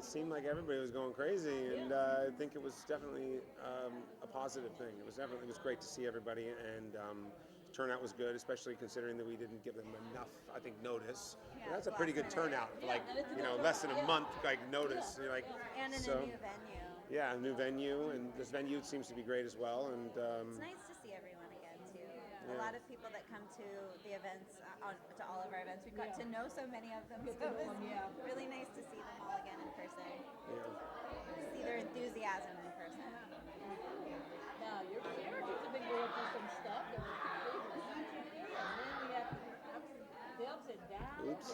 seemed like everybody was going crazy, and I think it was definitely a positive thing. It was great to see everybody, and the turnout was good, especially considering that we didn't give them enough, I think, notice. Yeah, That's a pretty good turnout for less than a month notice. You're and in a new venue. Yeah, a new venue, and this venue seems to be great as well. And it's nice to see everyone again too. A lot of people that come to the events, to all of our events, we got to know so many of them. So it was really nice to see them all again in person. Yeah. See their enthusiasm in person. Now your characters have been going through some stuff, and then we have the ups and downs. Oops.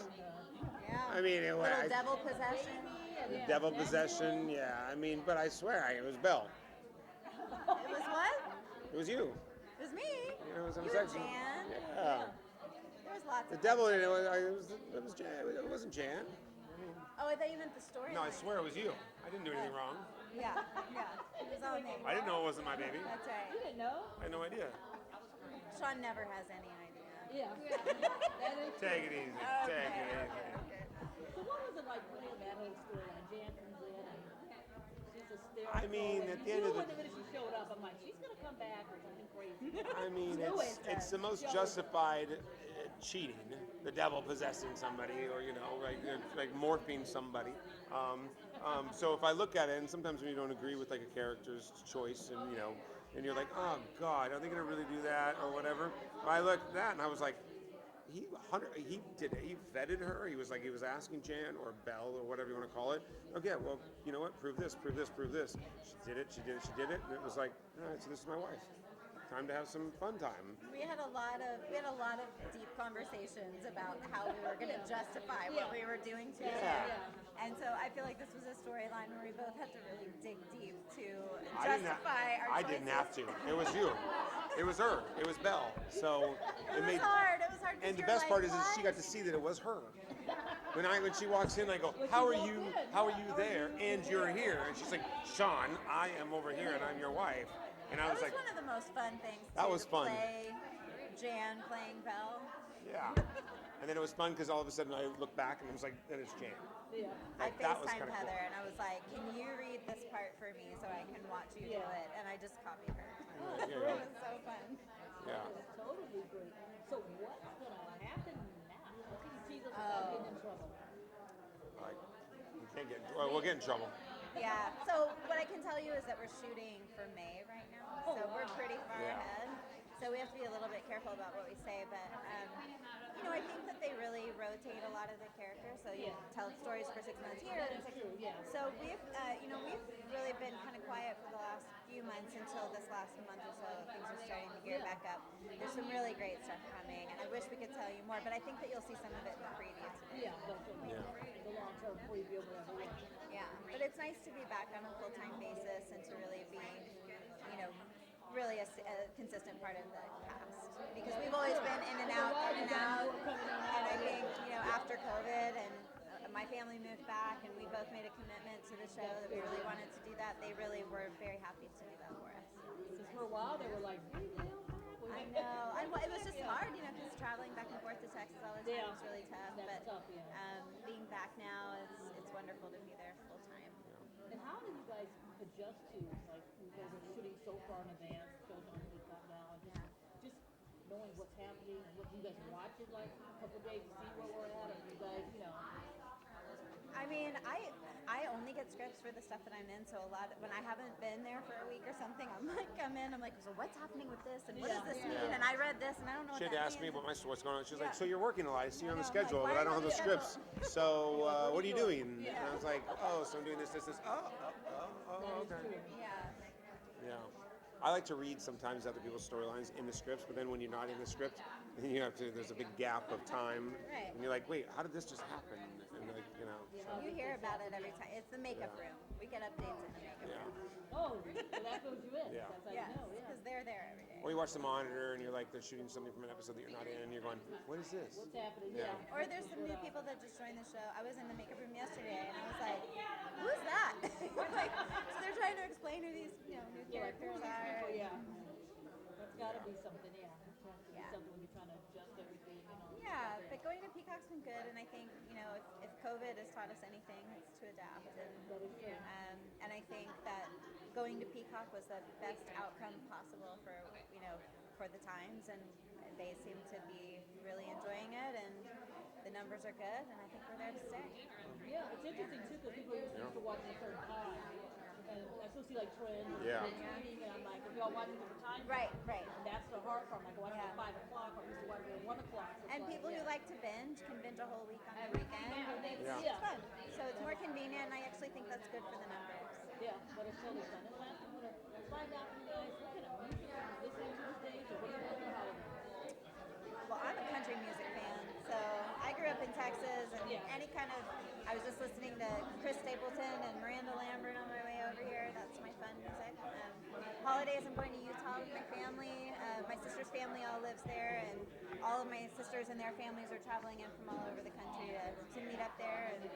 Yeah. I mean, little devil possession. Devil possession. Yeah. I mean, but I swear, it was Belle. It was what? It was you. It was me. It was you and Jan. Yeah. There was lots The of devil in it was Jan. It wasn't Jan. Oh, I thought you meant the story. No, I swear it was you. I didn't do anything wrong. Yeah. It was all me. I didn't know it wasn't my baby. That's right. You didn't know? I had no idea. Sean never has any idea. Yeah. That is Take it easy. Take it easy. okay. So what was it like putting that whole storyline? Jan comes in and she's hysterical. I mean, at the end of the minute she showed up, I'm like, she's gonna come back or something crazy. I mean, it's the most justified cheating, the devil possessing somebody, or like morphing somebody. So if I look at it, and sometimes when you don't agree with like a character's choice, and and you're like, oh God, are they gonna really do that or whatever? But I looked at that and I was like, he vetted her. He was asking Jan or Belle or whatever you want to call it. Okay, well, you know what? Prove this. She did it. And it was like, all right, so this is my wife. Time to have some fun time. We had a lot of deep conversations about how we were going to justify what we were doing to each other. And so I feel like this was a storyline where we both had to really dig deep to justify our choices. I didn't have to. It was you. It was her. It was Belle. So it was hard. It was hard. And the best part is she got to see that it was her. When she walks in, I go, how are you there? And you're here. And she's like, Sean, I am over here and I'm your wife. And I was like, one of the most fun things. That was fun. Play Jan playing Belle. Yeah. And then it was fun because all of a sudden I looked back and I was like, that is Jan. Yeah. Like, I FaceTimed Heather and I was like, can you read this part for me so I can watch you do it? And I just copied her. It was so fun. Yeah. It was totally great. So what's going to happen now? What can you tease us about getting in trouble? We'll get in trouble. Yeah. So what I can tell you is that we're shooting for May right now. So we're pretty far ahead. So we have to be a little bit careful about what we say. But, I think that they really rotate a lot of the characters. So you tell stories for 6 months here. So we've really been kind of quiet for the last few months until this last month or so. Things are starting to gear back up. There's some really great stuff coming. And I wish we could tell you more. But I think that you'll see some of it in the preview today. The long-term preview. Yeah. But it's nice to be back on a full-time basis and to really be, really a consistent part of the cast, because we've always been in and out, and I think, after COVID and my family moved back and we both made a commitment to the show that we really wanted to do that, they really were very happy to do that for us. Because for a while they were like, I know. It was just hard, because traveling back and forth to Texas all the time was really tough. That's tough, being back now, it's wonderful to be there full time. And how do you guys adjust to, like, you guys are shooting so far in advance, show's on the week now, and just knowing what's happening, and what you guys watch it like a couple of days to see where we're at, or you guys, I mean, I only get scripts for the stuff that I'm in, so when I haven't been there for a week or something, I'm like, so what's happening with this, and what does this mean, and I read this, and I don't know what that means. She had asked me about what's going on. She was like, so you're working a lot, I see you on the schedule, but I don't have the scripts, so what are you doing? And I was like, so I'm doing this. Okay. Yeah. I like to read sometimes other people's storylines in the scripts, but then when you're not in the script, then there's a big gap of time, and you're like, wait, how did this just happen? And So. You hear about it every time. It's the makeup room. We get updates in the makeup room. Oh, so that's what you in. Yeah. That's how you know. Because they're there every day. Or you watch the monitor and you're like, they're shooting something from an episode that you're not in, and you're going, what is this? What's happening? Or there's some new people that just joined the show. I was in the makeup room yesterday, and I was like, who's that? So they're trying to explain who these new characters are. That's got to be something, Something when you're trying to adjust everything. Yeah, going to Peacock's been good, and I think, if COVID has taught us anything, it's to adapt. And I think that going to Peacock was the best outcome possible for the times, and they seem to be really enjoying it, and the numbers are good, and I think we're there to stay. Yeah, it's interesting too because people used to watch at a certain time, and I still see like trends and tweeting, and I'm like, if y'all watching different times, Right. and that's the hard part. Like watching at 5 o'clock, or used to watch at 1 o'clock. So And people who like to binge can binge a whole week on the weekend. It's fun. So it's more convenient, and I actually think that's good for the numbers. Yeah, but it's totally fun. And last, I'm gonna find out from you guys what kind of music you're listening to these days, or what do you want for holidays? Well, I'm a country music fan, so I grew up in Texas, and any kind of, I was just listening to Chris Stapleton and Miranda Lambert on my way over here. That's my fun music. Holidays, I'm going to Utah with my family. My sister's family all lives there, and all of my sisters and their families are traveling in from all over the country to meet up there. And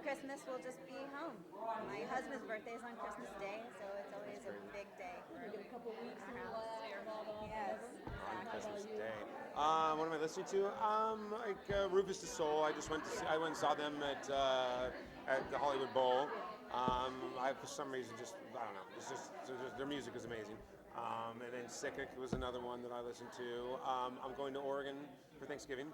Christmas will just be home. My husband's birthday is on Christmas Day, so it's always a big day. You get a couple of weeks to relax, Yes. On Christmas Day. What am I listening to? Rufus the Soul. I went and saw them at the Hollywood Bowl. For some reason, I don't know. It's just their music is amazing. And then Sickick was another one that I listened to. I'm going to Oregon for Thanksgiving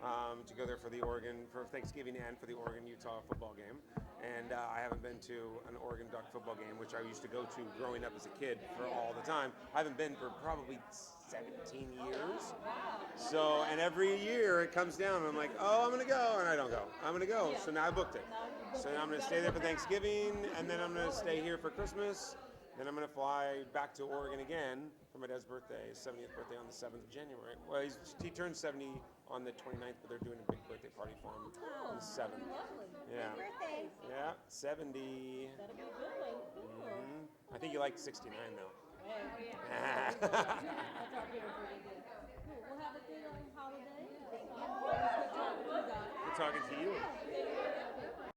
to go there for Thanksgiving and for the Oregon-Utah football game. And I haven't been to an Oregon Duck football game, which I used to go to growing up as a kid for all the time. I haven't been for probably 17 years. So, and every year it comes down and I'm like, oh, I'm going to go, and I don't go. I'm going to go. So now I booked it. So now I'm going to stay there for Thanksgiving, and then I'm going to stay here for Christmas. Then I'm going to fly back to Oregon again for my dad's birthday, his 70th birthday on the 7th of January. Well, he turned 70 on the 29th, but they're doing a big birthday party for him on the 7th. Yeah. Happy birthday. Yeah, 70. That'll be a good one. I think you like 69 though. That's our favorite birthday. Cool. We'll have a good holiday. Good talking to you guys. Good talking to you.